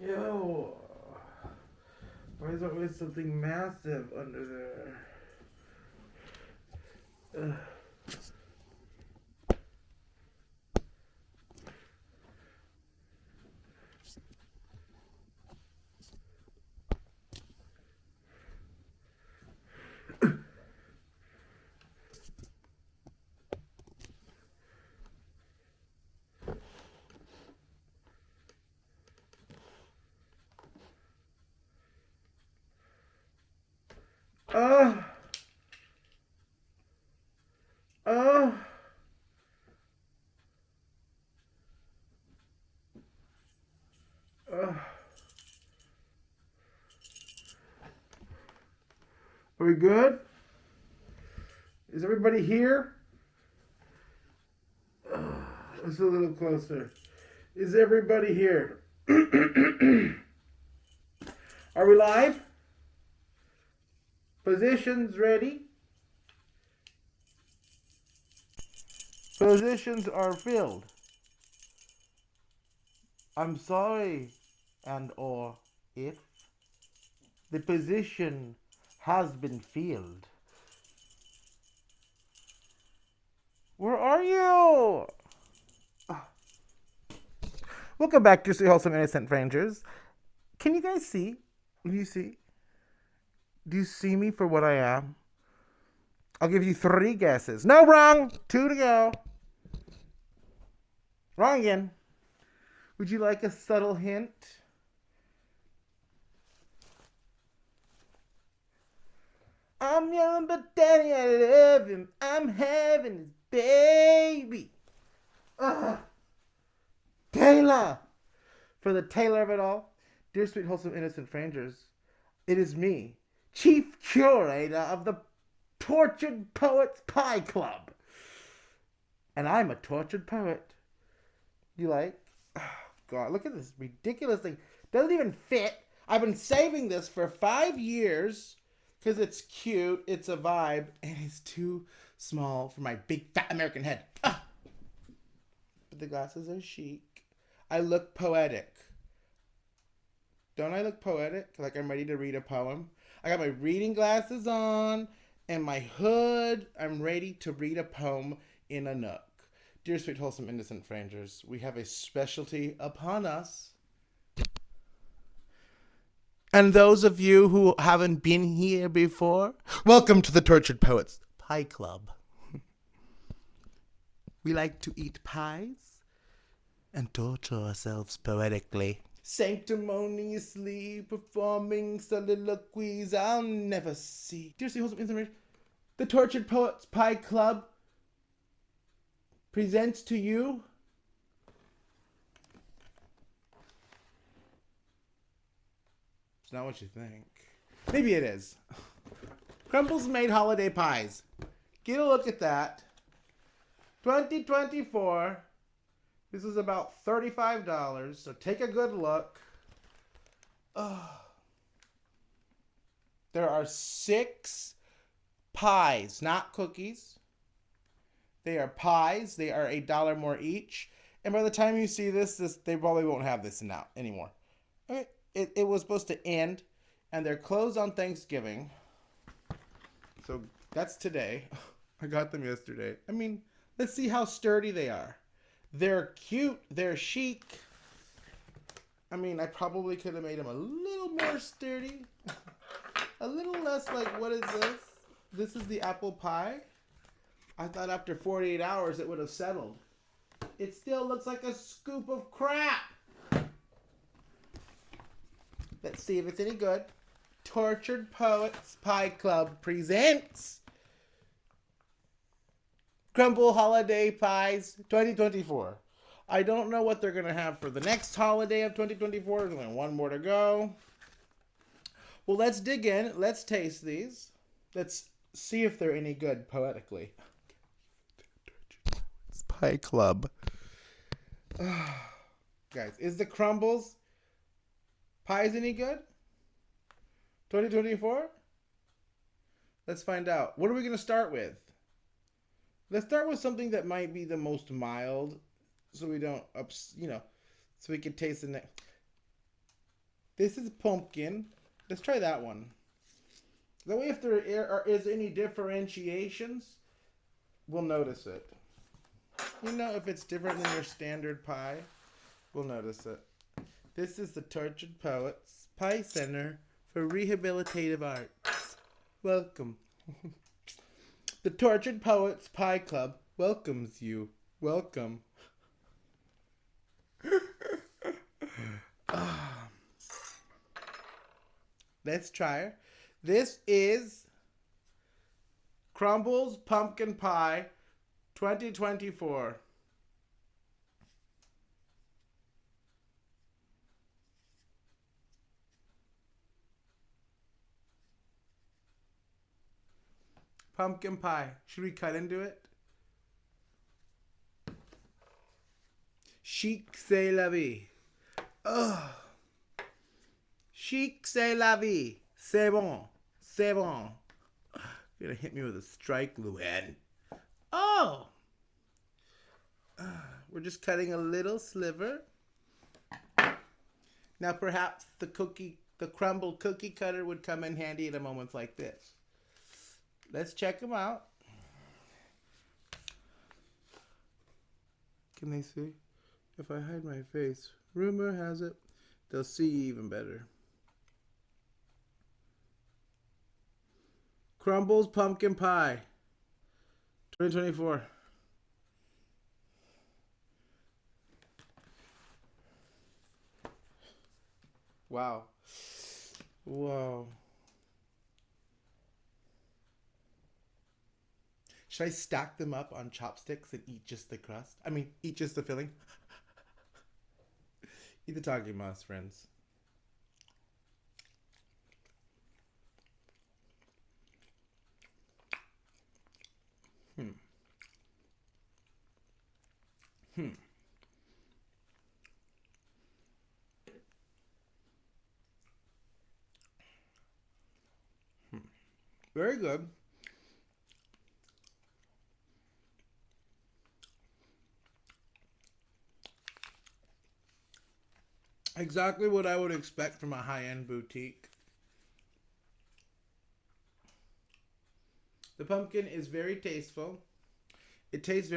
Yo, why is there always something massive under there? Ugh. Oh, oh, oh. Are we good? Is everybody here? Let's a little closer. Is everybody here? Are we live? Positions ready? Positions are filled. I'm sorry, and or if the position has been filled. Where are you? Welcome back to See Wholesome Innocent Strangers. Can you guys see? Do you see? Do you see me for what I am? I'll give you 3 guesses. No, wrong. 2 to go. Wrong again. Would you like a subtle hint? I'm young, but daddy, I love him. I'm having his baby. Taylor! For the Taylor of it all, dear sweet, wholesome, innocent strangers, it is me, chief curator of the Tortured Poets Pie Club. And I'm a tortured poet. You like? Oh, God, look at this ridiculous thing. Doesn't even fit. I've been saving this for 5 years because it's cute, it's a vibe, and it's too small for my big fat American head. But the glasses are chic. I look poetic. Don't I look poetic? Like I'm ready to read a poem? I got my reading glasses on and my hood. I'm ready to read a poem in a nook. Dear sweet, wholesome, innocent strangers, we have a specialty upon us. And those of you who haven't been here before, welcome to the Tortured Poets Pie Club. We like to eat pies and torture ourselves poetically, sanctimoniously performing soliloquies I'll never see. Dear sweet, wholesome, innocent strangers, the Tortured Poets Pie Club presents to you it's not what you think. Maybe it is. Crumbl's made holiday pies. Get a look at that. 2024. This is about $35, so take a good look. There are 6 pies, not cookies. They are pies. They are $1 more each. And by the time you see this they probably won't have this now anymore. Okay. It was supposed to end, and they're closed on Thanksgiving. So that's today. I got them yesterday. I mean, let's see how sturdy they are. They're cute. They're chic. I mean, I probably could have made them a little more sturdy. A little less like, what is this? This is the apple pie. I thought after 48 hours it would have settled. It still looks like a scoop of crap. Let's see if it's any good. Tortured Poets Pie Club presents Crumbl Holiday Pies 2024. I don't know what they're going to have for the next holiday of 2024. There's only 1 more to go. Well, let's dig in. Let's taste these. Let's see if they're any good poetically. Tortured Poets Pie Club. Guys, is the Crumbl's pies any good? 2024? Let's find out. What are we going to start with? Let's start with something that might be the most mild, so we don't, so we can taste the next. This is pumpkin. Let's try that one. That way if there is any differentiations, we'll notice it. You know, if it's different than your standard pie, we'll notice it. This is the Tortured Poets Pie Center for Rehabilitative Arts. Welcome. The Tortured Poets Pie Club welcomes you. Welcome. Let's try it. This is Crumbl's Pumpkin Pie 2024. Pumpkin pie. Should we cut into it? Chic, c'est la vie. Oh. Chic, c'est la vie. C'est bon. C'est bon. You're gonna hit me with a strike, Luann. Oh! We're just cutting a little sliver. Now perhaps the Crumbl cookie cutter would come in handy at a moment like this. Let's check them out. Can they see? If I hide my face, rumor has it, they'll see even better. Crumbl's Pumpkin Pie 2024. Wow. Whoa. Should I stack them up on chopsticks and eat just the crust? I mean, eat just the filling? Eat the takimas, friends. Very good. Exactly what I would expect from a high-end boutique. The pumpkin is very tasteful. It tastes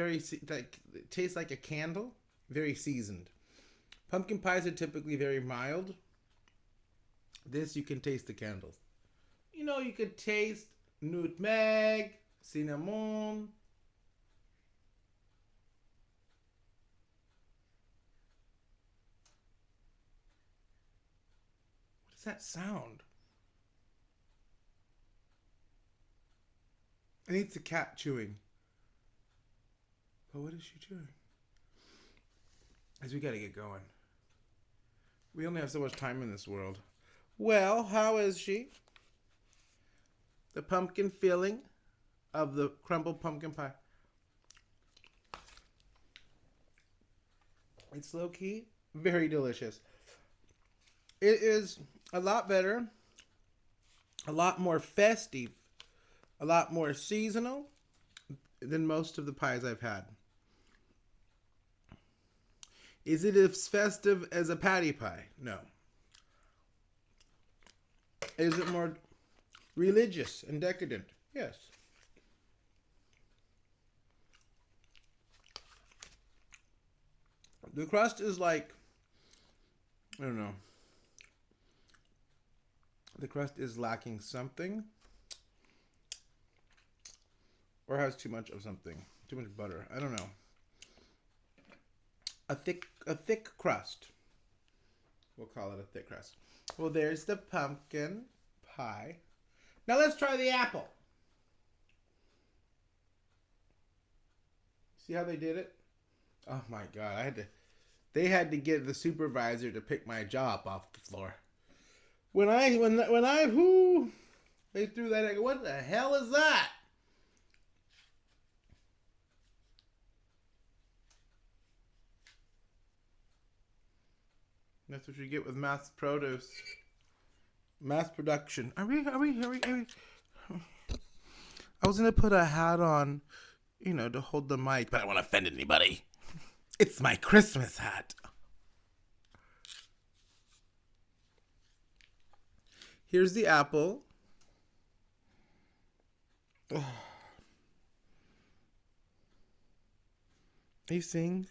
like a candle, very seasoned. Pumpkin pies are typically very mild. This, you can taste the candles. You know, you could taste nutmeg, cinnamon. What does that sound? I think it's a cat chewing. But what is she chewing? As we gotta get going. We only have so much time in this world. Well, how is she? The pumpkin filling of the Crumbl pumpkin pie. It's low key, very delicious. It is a lot better, a lot more festive, a lot more seasonal than most of the pies I've had. Is it as festive as a patty pie? No. Is it more religious and decadent? Yes. The crust is like, I don't know. The crust is lacking something. Or has too much of something. Too much butter. I don't know. A thick crust. We'll call it a thick crust. Well, there's the pumpkin pie. Now let's try the apple. See how they did it? Oh my God, they had to get the supervisor to pick my jaw up off the floor. They threw that, I go, what the hell is that? That's what you get with mass produce. Mass production. Are we? I was gonna put a hat on, to hold the mic, but I don't want to offend anybody. It's my Christmas hat. Here's the apple. Ugh. Are you seeing?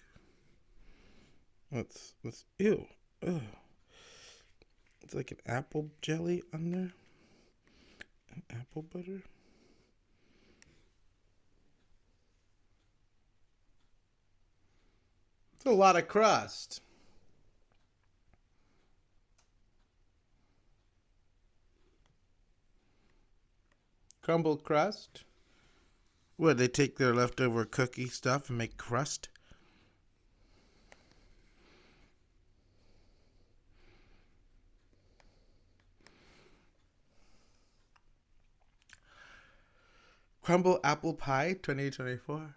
Let's ew. Ugh. It's like an apple jelly on there. An apple butter. It's a lot of crust. Crumble crust. What, they take their leftover cookie stuff and make crust? Crumbl apple pie 2024.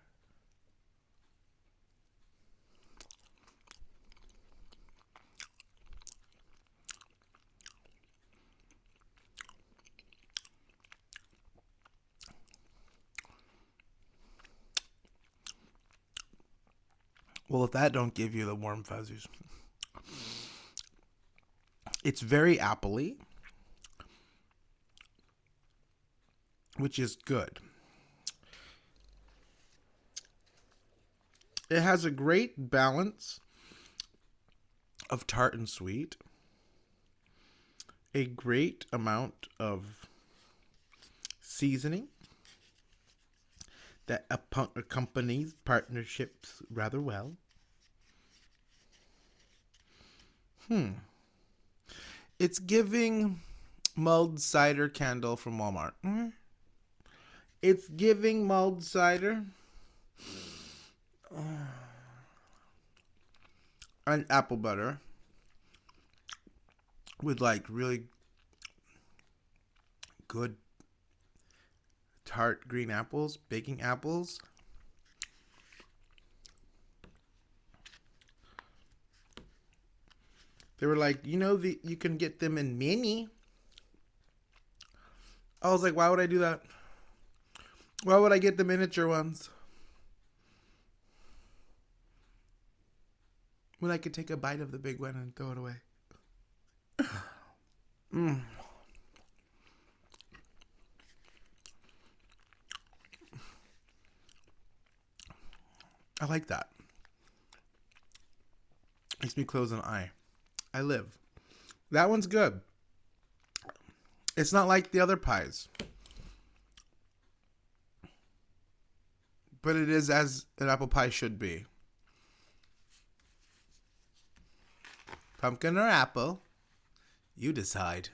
Well, if that don't give you the warm fuzzies. It's very appley, which is good. It has a great balance of tart and sweet. A great amount of seasoning that accompanies partnerships rather well. It's giving mulled cider candle from Walmart. It's giving mulled cider. And apple butter with like really good tart green apples, baking apples. They were like, you can get them in mini. I was like, why would I do that? Why would I get the miniature ones when I could take a bite of the big one and throw it away? I like that. Makes me close an eye. I live. That one's good. It's not like the other pies, but it is as an apple pie should be. Pumpkin or apple? You decide.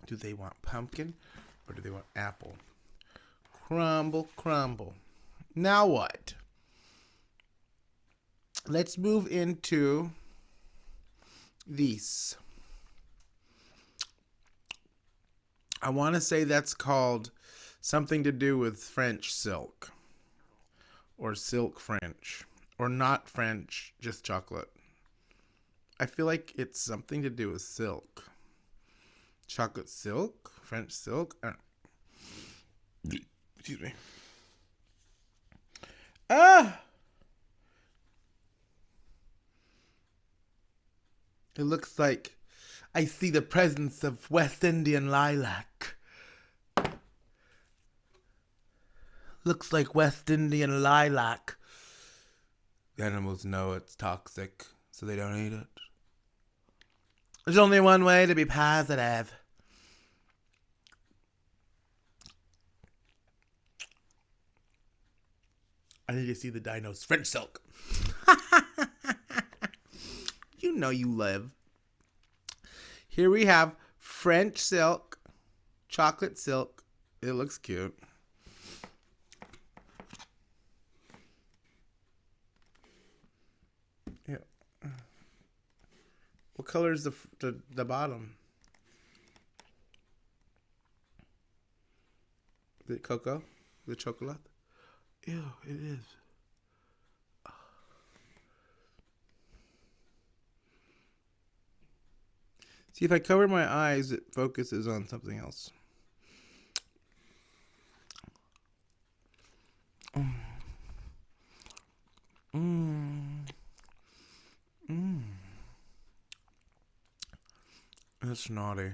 Do they want pumpkin or do they want apple? Crumble, crumble. Now what? Let's move into these. I want to say that's called something to do with French silk. Or silk French. Or not French, just chocolate. I feel like it's something to do with silk. Chocolate silk? French silk? Excuse me. It looks like I see the presence of West Indian lilac. Looks like West Indian lilac. The animals know it's toxic, so they don't eat it. There's only one way to be positive. I need to see the dinos. French silk. You know you live. Here we have French silk, chocolate silk. It looks cute. Yeah. What color is the bottom? Is it cocoa? The chocolate? Ew, it is. See, if I cover my eyes, it focuses on something else. That's naughty.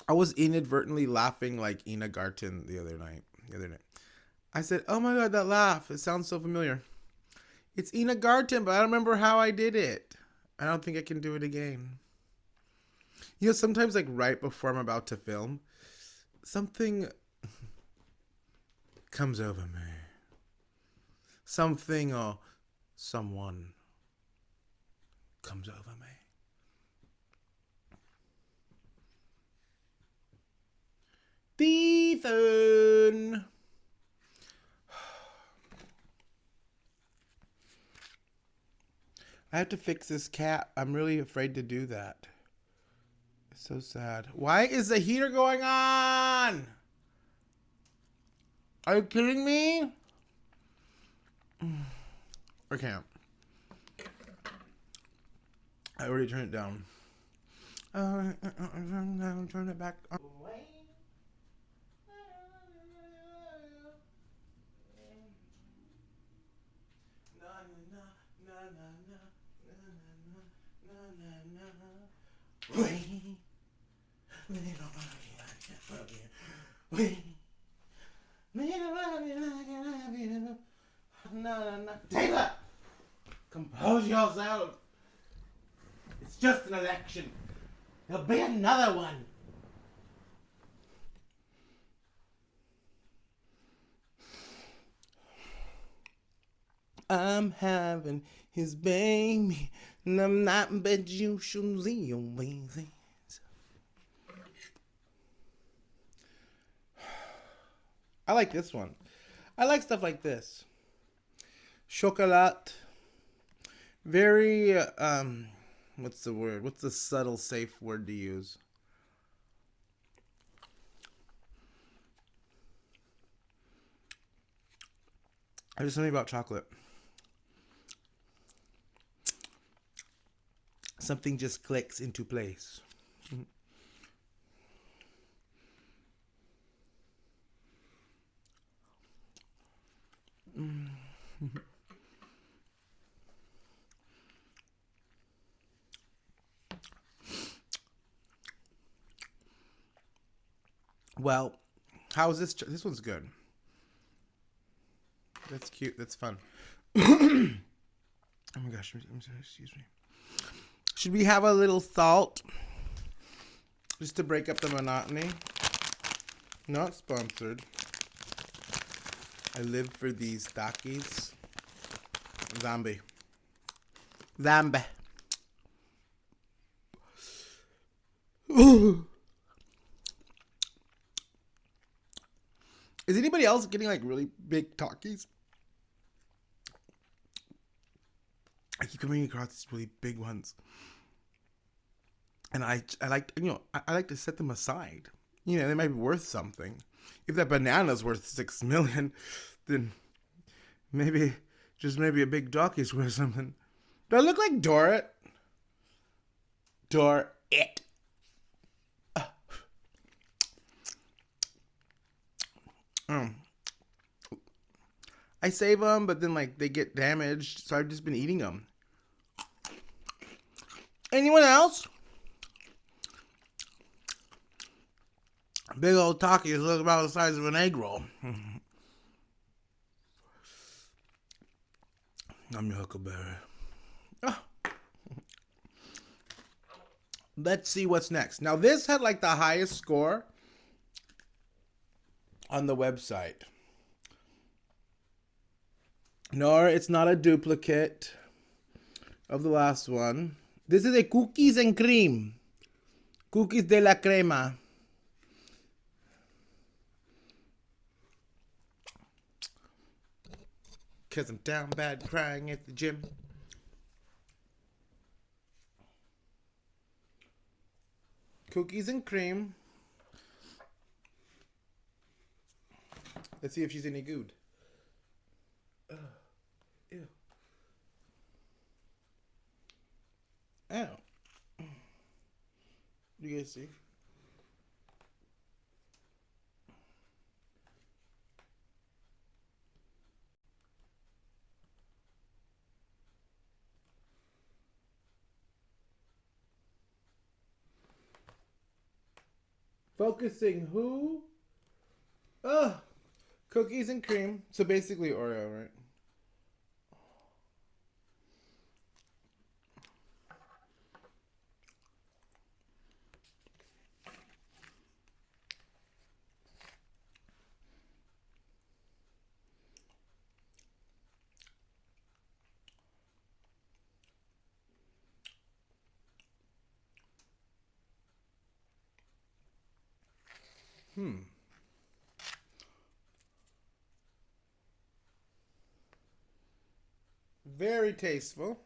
I was inadvertently laughing like Ina Garten the other night. I said, "Oh my god, that laugh! It sounds so familiar." It's Ina Garten, but I don't remember how I did it. I don't think I can do it again. You know, sometimes like right before I'm about to film, something comes over me. Something or someone comes over me. The phone. I have to fix this cat. I'm really afraid to do that. It's so sad. Why is the heater going on? Are you kidding me? I can't. I already turned it down. Turn it back on. Taylor, compose yourself. It's just an election. There'll be another one. I'm having his baby, and I'm not bet you should see your ways. I like this one. I like stuff like this. Chocolat. Very, what's the word? What's the subtle, safe word to use? There's something about chocolate. Something just clicks into place. Well, how's this? This one's good. That's cute. That's fun. Oh my gosh. Excuse me. Should we have a little salt? Just to break up the monotony. Not sponsored. I live for these Takis. Zombie. Is anybody else getting like really big Takis? I keep coming across these really big ones. And I like, I like to set them aside. They might be worth something. If that banana's worth 6 million, then maybe a big Takis worth something. Do I look like Dorrit? Dorrit. I save them, but then like they get damaged, so I've just been eating them. Anyone else? Big old Takis look about the size of an egg roll. I'm your huckleberry. Oh. Let's see what's next. Now this had like the highest score on the website. No, it's not a duplicate of the last one. This is a cookies and cream. Cookies de la crema. Cause I'm down bad crying at the gym. Cookies and cream. Let's see if she's any good. Ew. Ow. You guys see? Focusing who? Oh, cookies and cream. So basically Oreo, right? Very tasteful.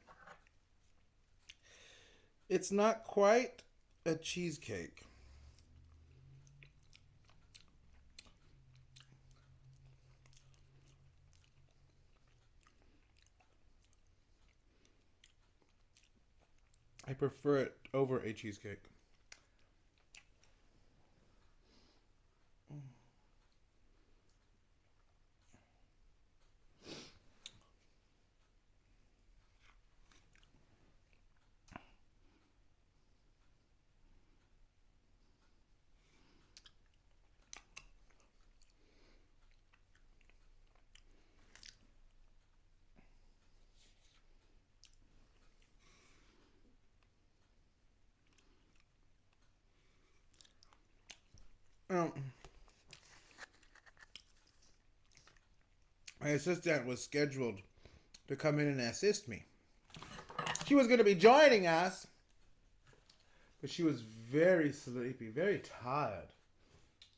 It's not quite a cheesecake. I prefer it over a cheesecake. Um, my assistant was scheduled to come in and assist me. She was going to be joining us, but she was very sleepy, very tired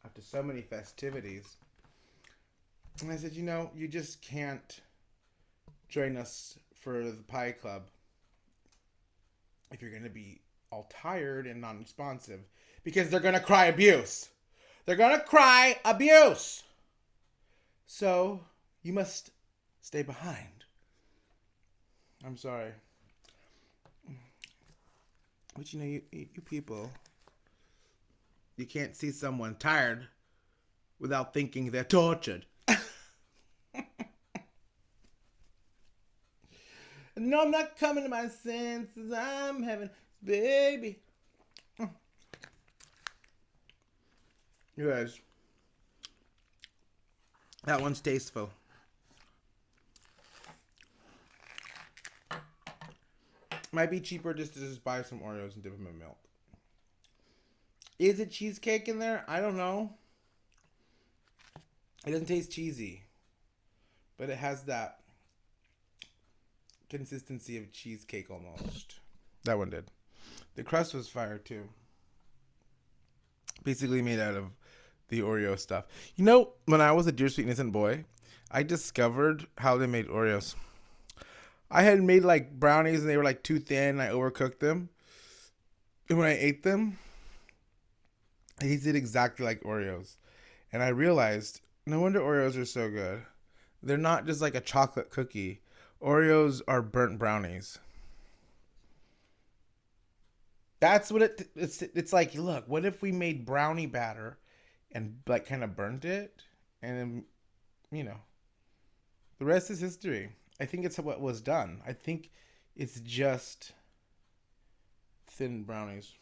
after so many festivities. And I said, you just can't join us for the pie club if you're going to be all tired and non-responsive, because they're going to cry abuse. They're going to cry abuse. So you must stay behind. I'm sorry. But you people, you can't see someone tired without thinking they're tortured. No, I'm not coming to my senses. I'm having baby. You guys, that one's tasteful. Might be cheaper just to buy some Oreos and dip them in milk. Is it cheesecake in there? I don't know. It doesn't taste cheesy, but it has that consistency of cheesecake almost. That one did. The crust was fire too. Basically made out of the Oreo stuff. When I was a Dear Sweet Innocent Boy, I discovered how they made Oreos. I had made like brownies and they were like too thin. I overcooked them. And when I ate them, it tasted exactly like Oreos. And I realized, no wonder Oreos are so good. They're not just like a chocolate cookie. Oreos are burnt brownies. That's what it's like. Look, what if we made brownie batter and like kind of burnt it? And then, the rest is history. I think it's what was done. I think it's just thin brownies.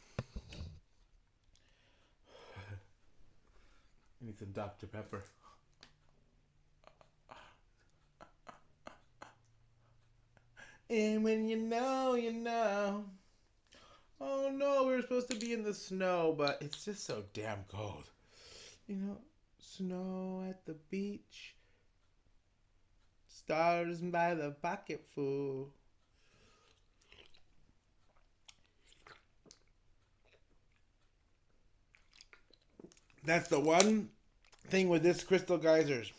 I need some Dr. Pepper. And when you know. Oh no, we were supposed to be in the snow, but it's just so damn cold. Snow at the beach. Stars by the pocketful. That's the one thing with this Crystal Geysers.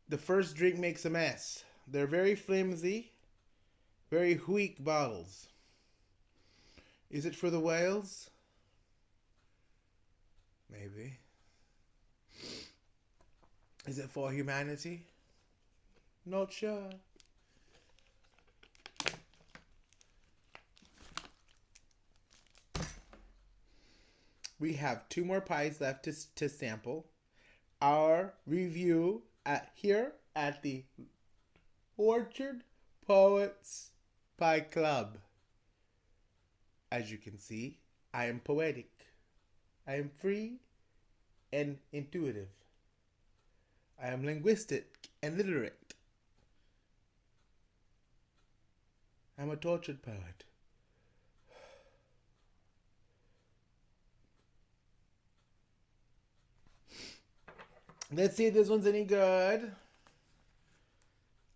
The first drink makes a mess. They're very flimsy, very weak bottles. Is it for the whales? Maybe. Is it for humanity? Not sure. We have 2 more pies left to sample. Our review here at the Orchard Poets Pie Club. As you can see, I am poetic. I am free and intuitive. I am linguistic and literate. I'm a tortured poet. Let's see if this one's any good.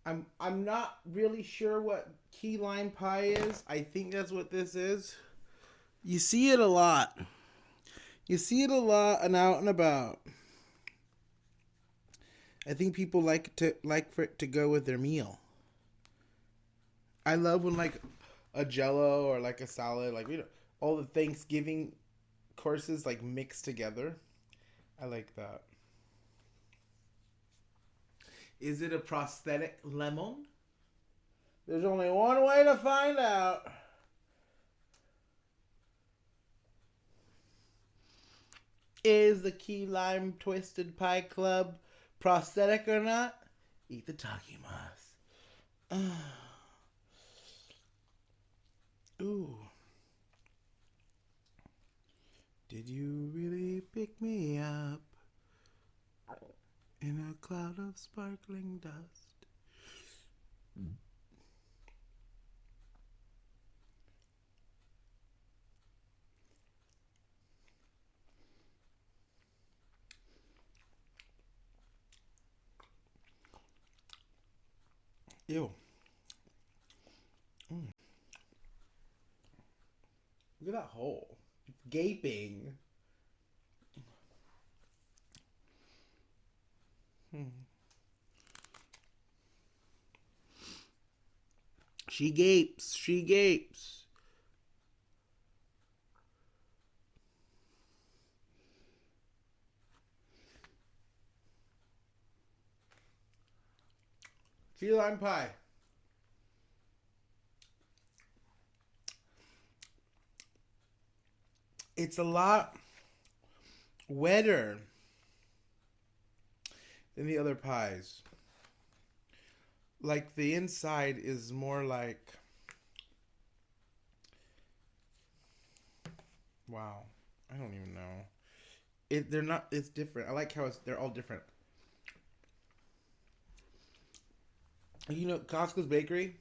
I'm not really sure what key lime pie is. I think that's what this is. You see it a lot. You see it a lot and out and about. I think people like for it to go with their meal. I love when like a jello or like a salad, like all the Thanksgiving courses like mixed together. I like that. Is it a prosthetic lemon? There's only one way to find out. Is the key lime twisted pie club prosthetic or not? Eat the takimas. Ooh. Did you really pick me up in a cloud of sparkling dust? Ew. Mm. Look at that hole. It's gaping. She gapes. She gapes. Key lime pie. It's a lot wetter than the other pies. Like the inside is more like, wow, I don't even know. They're not. It's different. I like how they're all different. You know, Costco's bakery,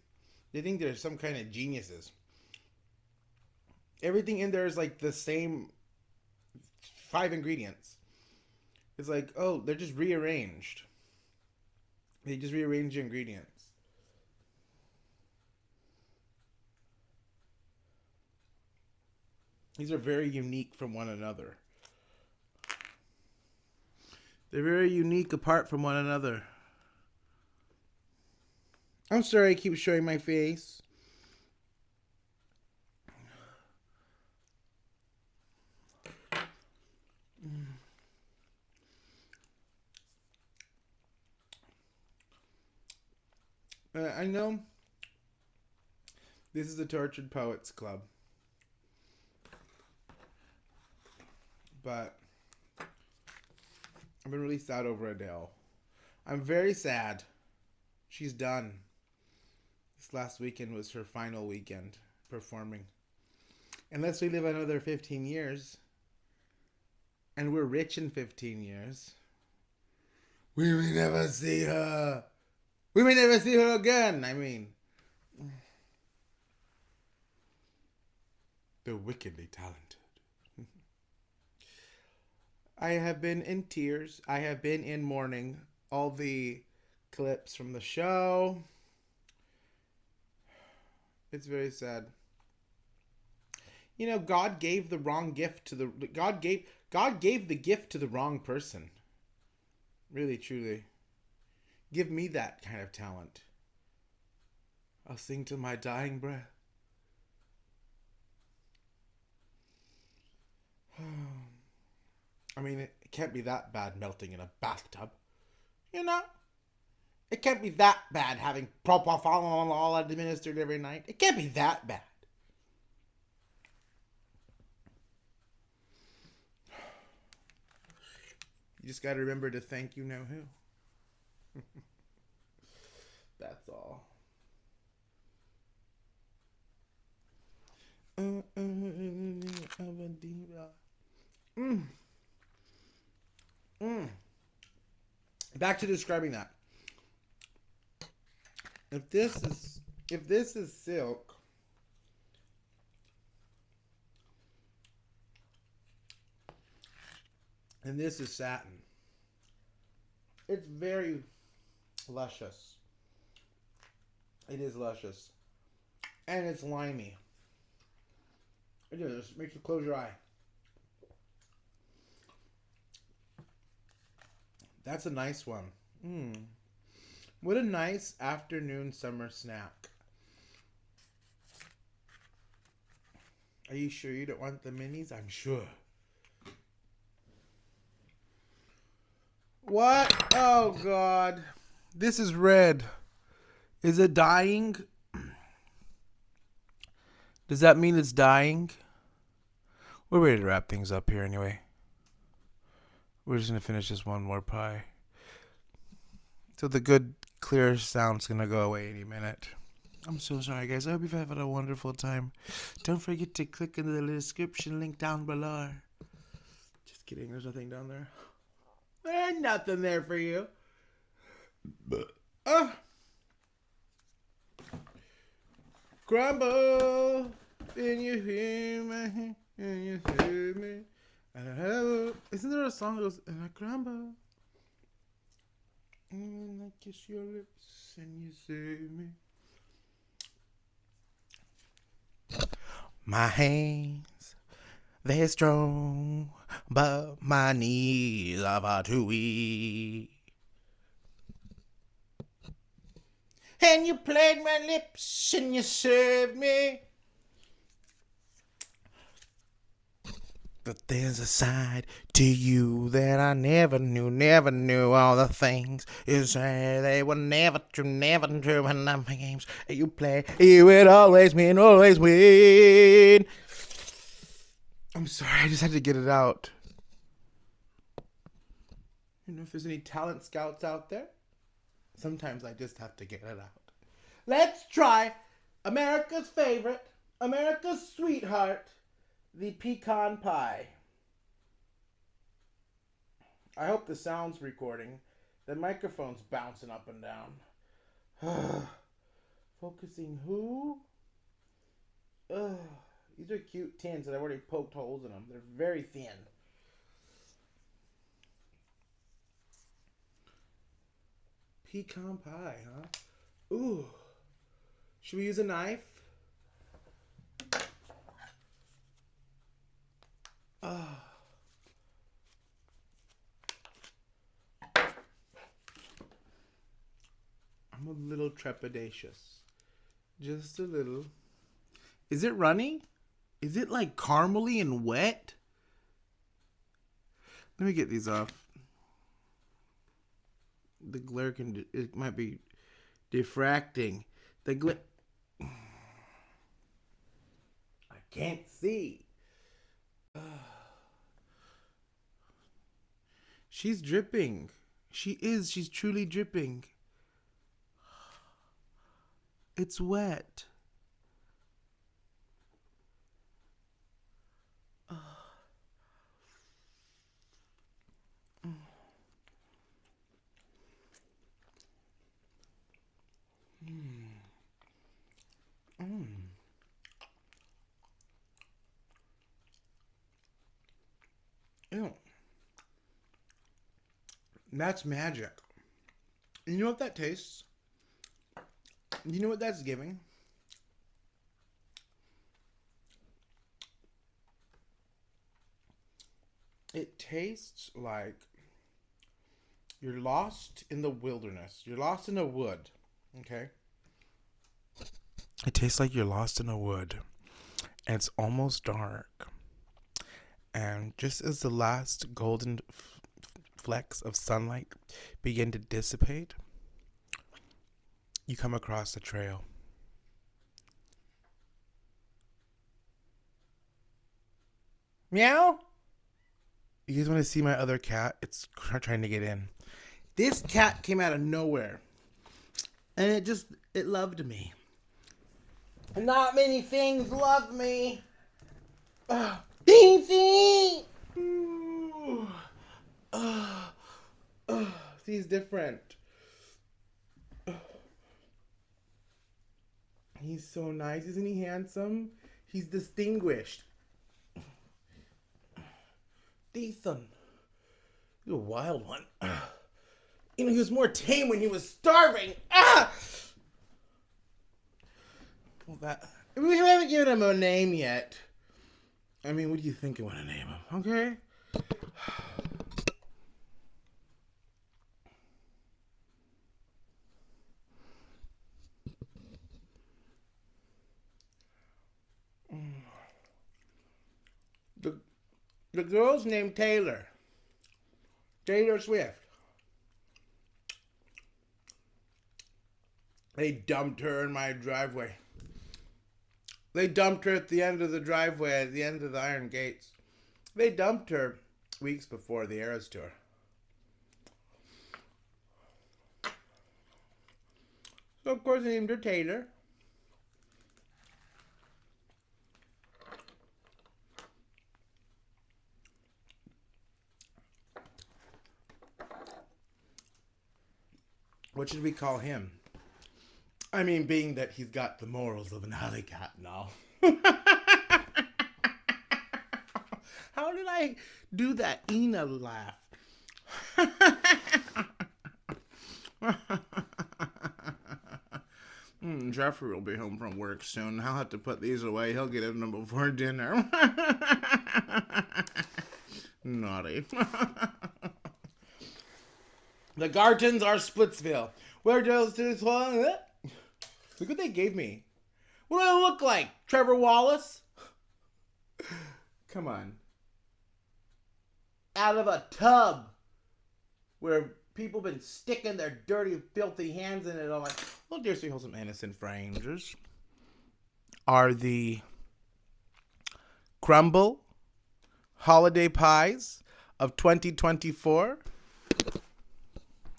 they think they're some kind of geniuses. Everything in there is like the same 5 ingredients. It's like, oh, they're just rearranged. They just rearrange the ingredients. These are very unique from one another. They're very unique apart from one another. I'm sorry I keep showing my face. I know this is the Tortured Poets Club, but I've been really sad over Adele. I'm very sad. She's done. This last weekend was her final weekend performing. Unless we live another 15 years, and we're rich in 15 years, we may never see her. We may never see her again. I mean, they're wickedly talented. I have been in tears. I have been in mourning. All the clips from the show. It's very sad. You know, God gave the wrong gift to the God gave the gift to the wrong person. Really, truly. Give me that kind of talent. I'll sing to my dying breath. I mean, it can't be that bad melting in a bathtub. You know? It can't be that bad having propofol all administered every night. It can't be that bad. You just gotta remember to thank you know who. That's all. Mm. Mm. Back to describing that. If this is silk, and this is satin, it's very luscious. It is luscious. And it's limey. It is. It makes you close your eye. That's a nice one. What a nice afternoon summer snack. Are you sure you don't want the minis? I'm sure. What? Oh, God. This is red. Is it dying? Does that mean it's dying? We're ready to wrap things up here anyway. We're just going to finish this one more pie. So the good, clear sound's going to go away any minute. I'm so sorry, guys. I hope you've had a wonderful time. Don't forget to click into the description link down below. Just kidding. There's nothing down there. There's nothing there for you. Crumbl. Can you hear me? Can you hear me? Isn't there a song that goes, and I crumble? And I kiss your lips and you save me. My hands, they're strong, but my knees are far too weak. And you played my lips and you served me. But there's a side to you that I never knew all the things you say. They were never true, and I'm my games you play. You would always win, always win. I'm sorry, I just had to get it out. You know, if there's any talent scouts out there, sometimes I just have to get it out. Let's try America's favorite, America's sweetheart, the pecan pie. I hope the sound's recording. The microphone's bouncing up and down. Focusing who? These are cute tins that I've already poked holes in them. They're very thin. Pecan pie, huh? Ooh. Should we use a knife? I'm a little trepidatious. Just a little. Is it runny? Is it like caramely and wet? Let me get these off. The glare it might be diffracting. The glare. I can't see. She's dripping. She's truly dripping. It's wet. Ew. That's magic. You know what that tastes? You know what that's giving? It tastes like you're lost in the wilderness. You're lost in a wood. Okay? It tastes like you're lost in a wood. And it's almost dark. And just as the last golden flecks of sunlight begin to dissipate, you come across a trail. Meow? You guys want to see my other cat? It's trying to get in. This cat came out of nowhere. And it loved me. Not many things love me. Beefy! He's different. He's so nice. Isn't he handsome? He's distinguished. Ethan. You're a wild one. You know, he was more tame when he was starving. Well, we haven't given him a name yet. I mean, what do you think I want to name him? Okay. The girl's named Taylor. Taylor Swift. They dumped her in my driveway. They dumped her at the end of the driveway, at the end of the Iron Gates. They dumped her weeks before the Eras Tour. So, of course, they named her Taylor. What should we call him? I mean, being that he's got the morals of an alley cat now. How did I do that Ena laugh? Jeffrey will be home from work soon. I'll have to put these away. He'll get them before dinner. Naughty. The Gartons are Splitsville. Where does this one? Look what they gave me. What do I look like? Trevor Wallace? Come on. Out of a tub where people been sticking their dirty, filthy hands in it. I'm like, well, dear sweet, wholesome, innocent strangers are the Crumbl holiday pies of 2024.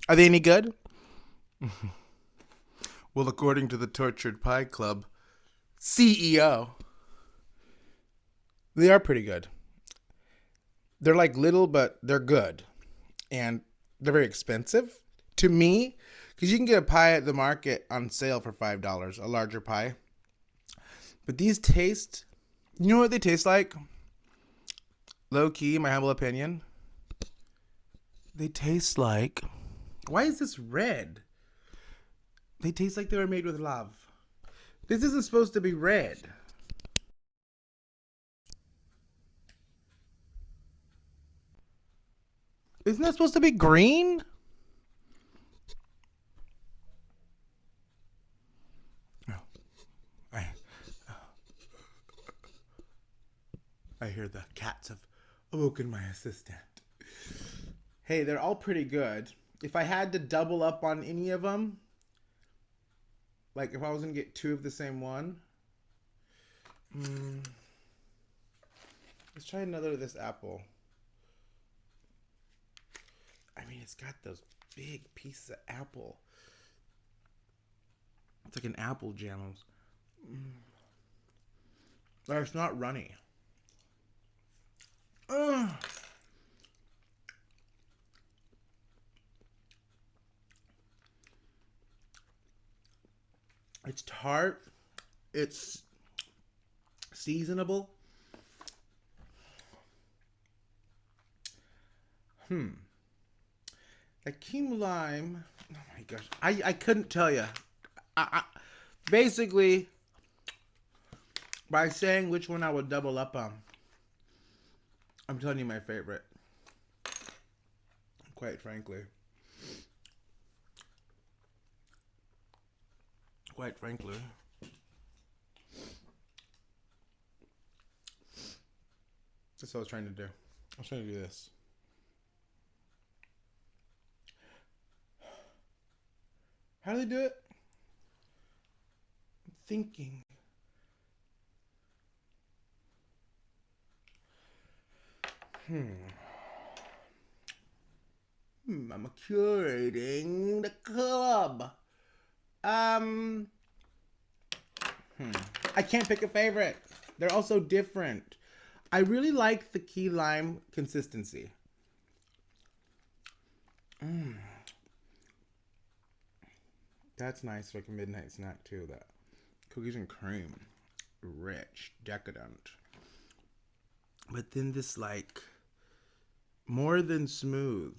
Are they any good? Well, according to the Tortured Pie Club CEO, they are pretty good. They're like little, but they're good. And they're very expensive to me, because you can get a pie at the market on sale for $5, a larger pie. But these taste, you know what they taste like? Low key, my humble opinion. They taste like, why is this red? They taste like they were made with love. This isn't supposed to be red. Isn't that supposed to be green? No. I hear the cats have awoken my assistant. Hey, they're all pretty good. If I had to double up on any of them, like if I was going to get two of the same one, let's try another of this apple. I mean, it's got those big pieces of apple. It's like an apple jam. It's not runny. It's tart. It's seasonable. The key lime. Oh my gosh. I couldn't tell you. Basically, by saying which one I would double up on, I'm telling you my favorite. Quite frankly. Quite frankly. That's what I was trying to do. I was trying to do this. How do they do it? I'm thinking. I'm curating the club. I can't pick a favorite. They're all so different. I really like the key lime consistency. Mm. That's nice, like a midnight snack too. That cookies and cream, rich, decadent. But then this like more than smooth,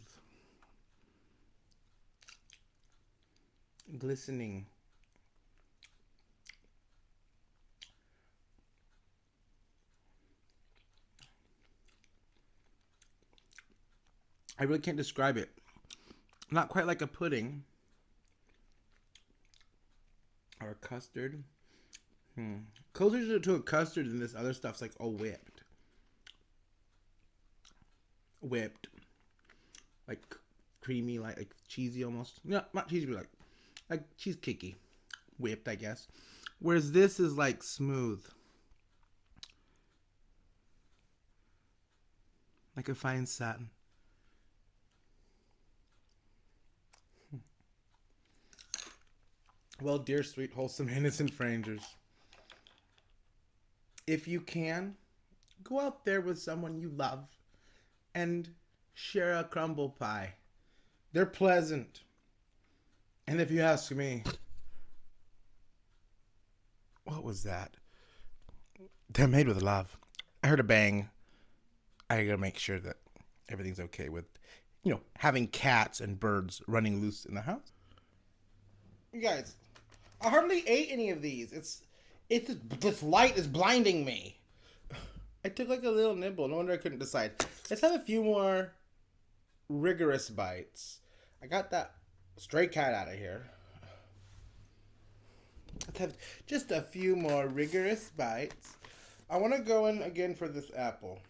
glistening. I really can't describe it. Not quite like a pudding or a custard. Closer to a custard than this other stuff's like all whipped. Whipped. Like creamy, like cheesy almost. No, not cheesy, but like cheesecakey. Whipped, I guess. Whereas this is like smooth. Like a fine satin. Well, dear, sweet, wholesome, innocent strangers, if you can, go out there with someone you love and share a crumble pie. They're pleasant. And if you ask me, what was that? They're made with love. I heard a bang. I gotta make sure that everything's okay with, having cats and birds running loose in the house. You guys, I hardly ate any of these. It's this light is blinding me. I took like a little nibble. No wonder I couldn't decide. Let's have a few more rigorous bites. I got that stray cat out of here. Let's have just a few more rigorous bites. I want to go in again for this apple.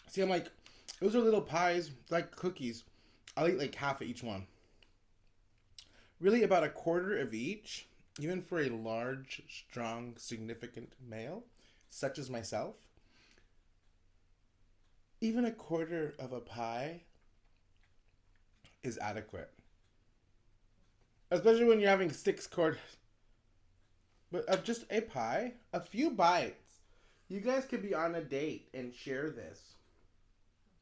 See, I'm like, those are little pies, like cookies. I'll eat like half of each one. Really, about a quarter of each, even for a large, strong, significant male, such as myself. Even a quarter of a pie is adequate. Especially when you're having 6 quarters. But of just a pie, a few bites. You guys could be on a date and share this.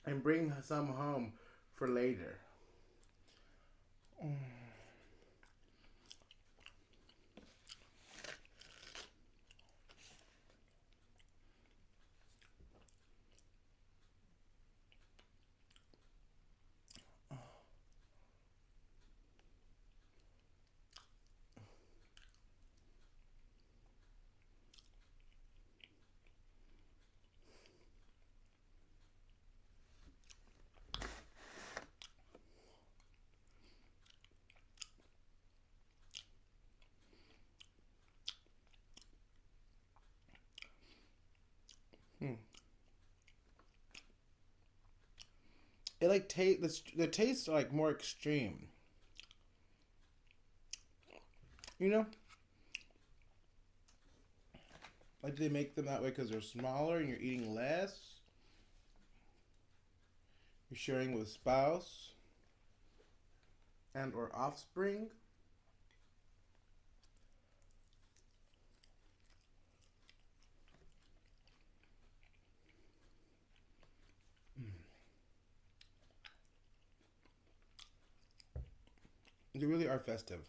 And bring some home for later. It like the tastes are like more extreme. You know, like they make them that way because they're smaller and you're eating less. You're sharing with spouse and or offspring. They really are festive.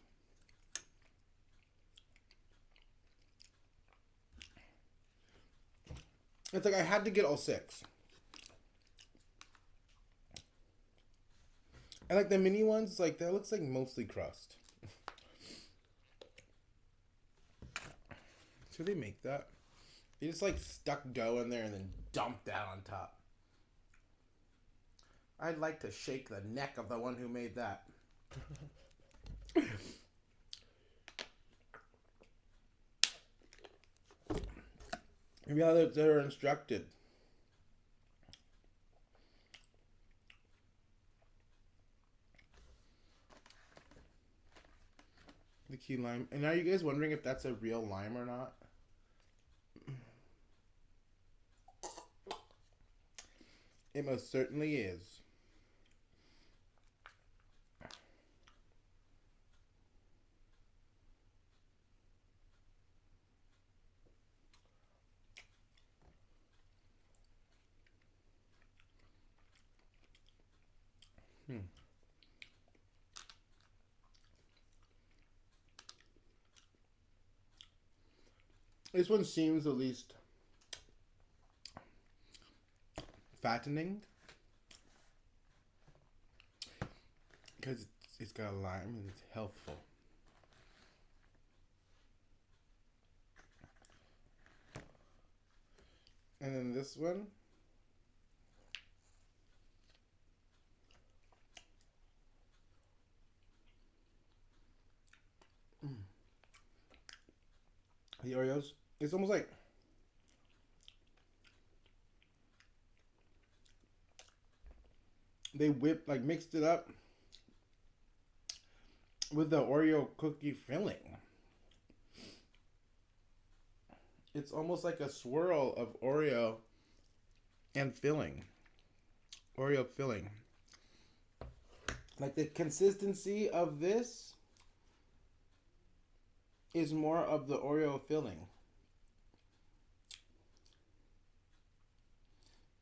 It's like I had to get all 6. And like the mini ones, like that looks like mostly crust. So they make that. They just like stuck dough in there and then dumped that on top. I'd like to shake the neck of the one who made that. Maybe how they're instructed. The key lime. And are you guys wondering if that's a real lime or not? It most certainly is. This one seems the least fattening because it's got a lime and it's healthful. And then this one, the Oreos, it's almost like they mixed it up with the Oreo cookie filling. It's almost like a swirl of Oreo and filling. Oreo filling. Like the consistency of this is more of the Oreo filling.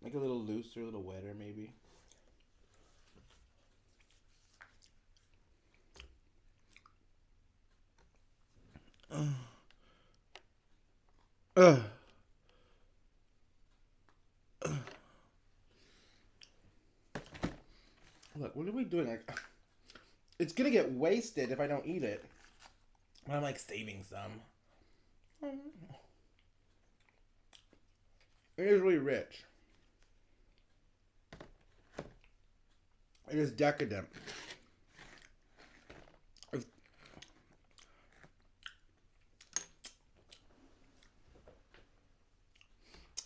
Like a little looser, a little wetter maybe. Look, what are we doing? Like, it's gonna get wasted if I don't eat it. I'm like saving some. It is really rich. It is decadent.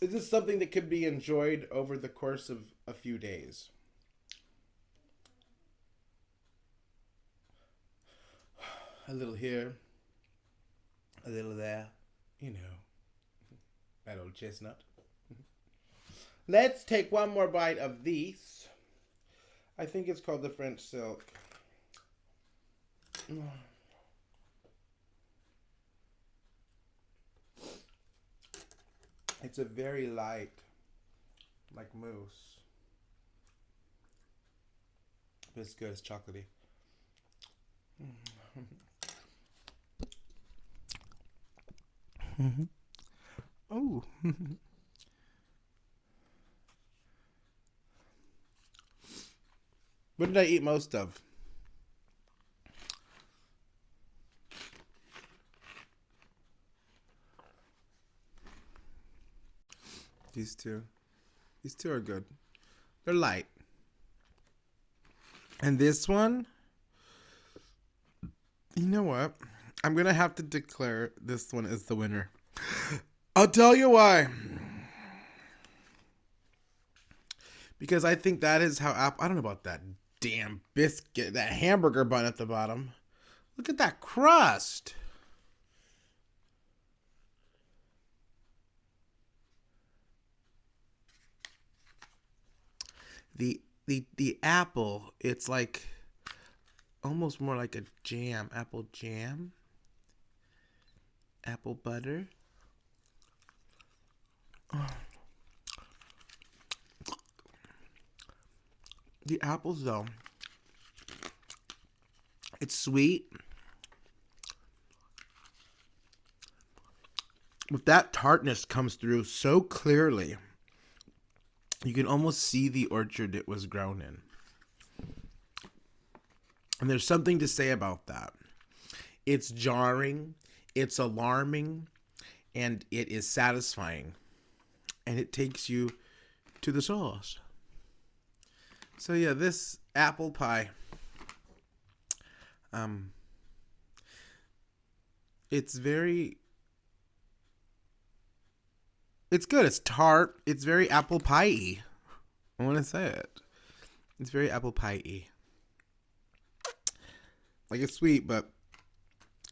This is something that could be enjoyed over the course of a few days. A little here, a little there, you know, that old chestnut. Let's take one more bite of these. I think it's called the French silk. It's a very light, like mousse. But it's good, it's chocolatey. Oh. What did I eat most of? These two. These two are good. They're light. And this one, you know what? I'm going to have to declare this one as the winner. I'll tell you why. Because I think that is how I don't know about that damn biscuit, that hamburger bun at the bottom. Look at that crust. The apple, it's like almost more like a jam, apple jam, apple butter. The apples though, it's sweet, but that tartness comes through so clearly. You can almost see the orchard it was grown in. And there's something to say about that. It's jarring, it's alarming, and it is satisfying. And it takes you to the source. So yeah, this apple pie, it's good. It's tart. It's very apple pie-y. I want to say it. It's very apple pie-y. Like, it's sweet, but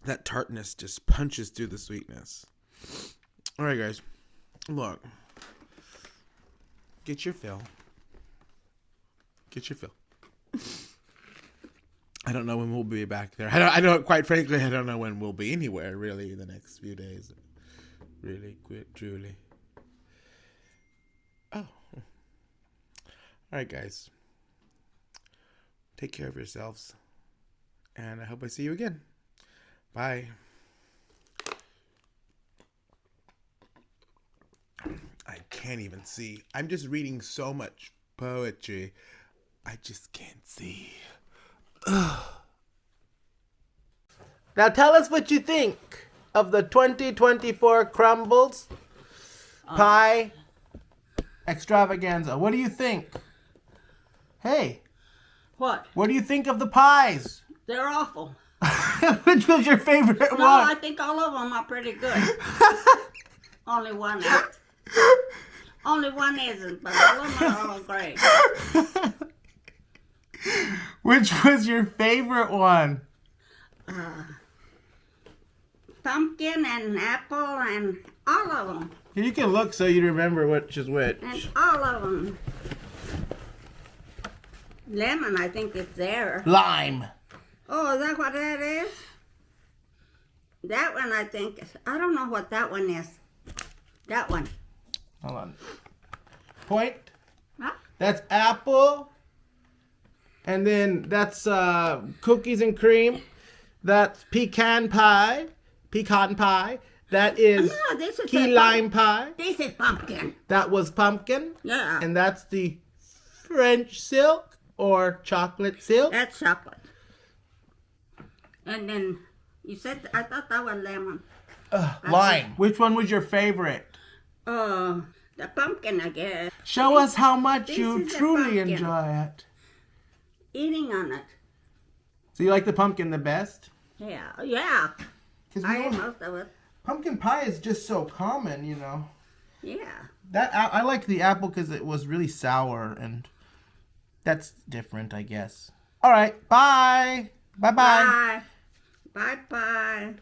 that tartness just punches through the sweetness. All right, guys. Look. Get your fill. Get your fill. I don't know when we'll be back there. I don't, quite frankly, I don't know when we'll be anywhere, really, in the next few days. Really, quit, truly. Oh. All right, guys. Take care of yourselves. And I hope I see you again. Bye. I can't even see. I'm just reading so much poetry. I just can't see. Ugh. Now tell us what you think of the 2024 Crumbl pie extravaganza. What do you think? Hey. What? What do you think of the pies? They're awful. Which was your favorite one? No, I think all of them are pretty good. Only one is. Only one isn't, but all of them are all great. Which was your favorite one? Pumpkin and apple and all of them. You can look so you remember which is which. And all of them. Lemon, I think it's there. Lime. Oh, is that what that is? That one, I think. I don't know what that one is. That one. Hold on. Point. Huh? That's apple. And then that's cookies and cream. That's pecan pie. Pecan pie. That is, No, this is key lime pie. This is pumpkin. That was pumpkin. Yeah. And that's the French silk or chocolate silk. That's chocolate. And then you said, I thought that was lemon. Lime. Which one was your favorite? Oh, the pumpkin, I guess. Show us how much This you is a truly pumpkin. enjoy it. Eating on it. So you like the pumpkin the best? Yeah, yeah. Because I ate most of it. pumpkin pie is just so common, you know. Yeah. That I like the apple because it was really sour, and that's different, I guess. All right, bye. Bye-bye. Bye. Bye-bye.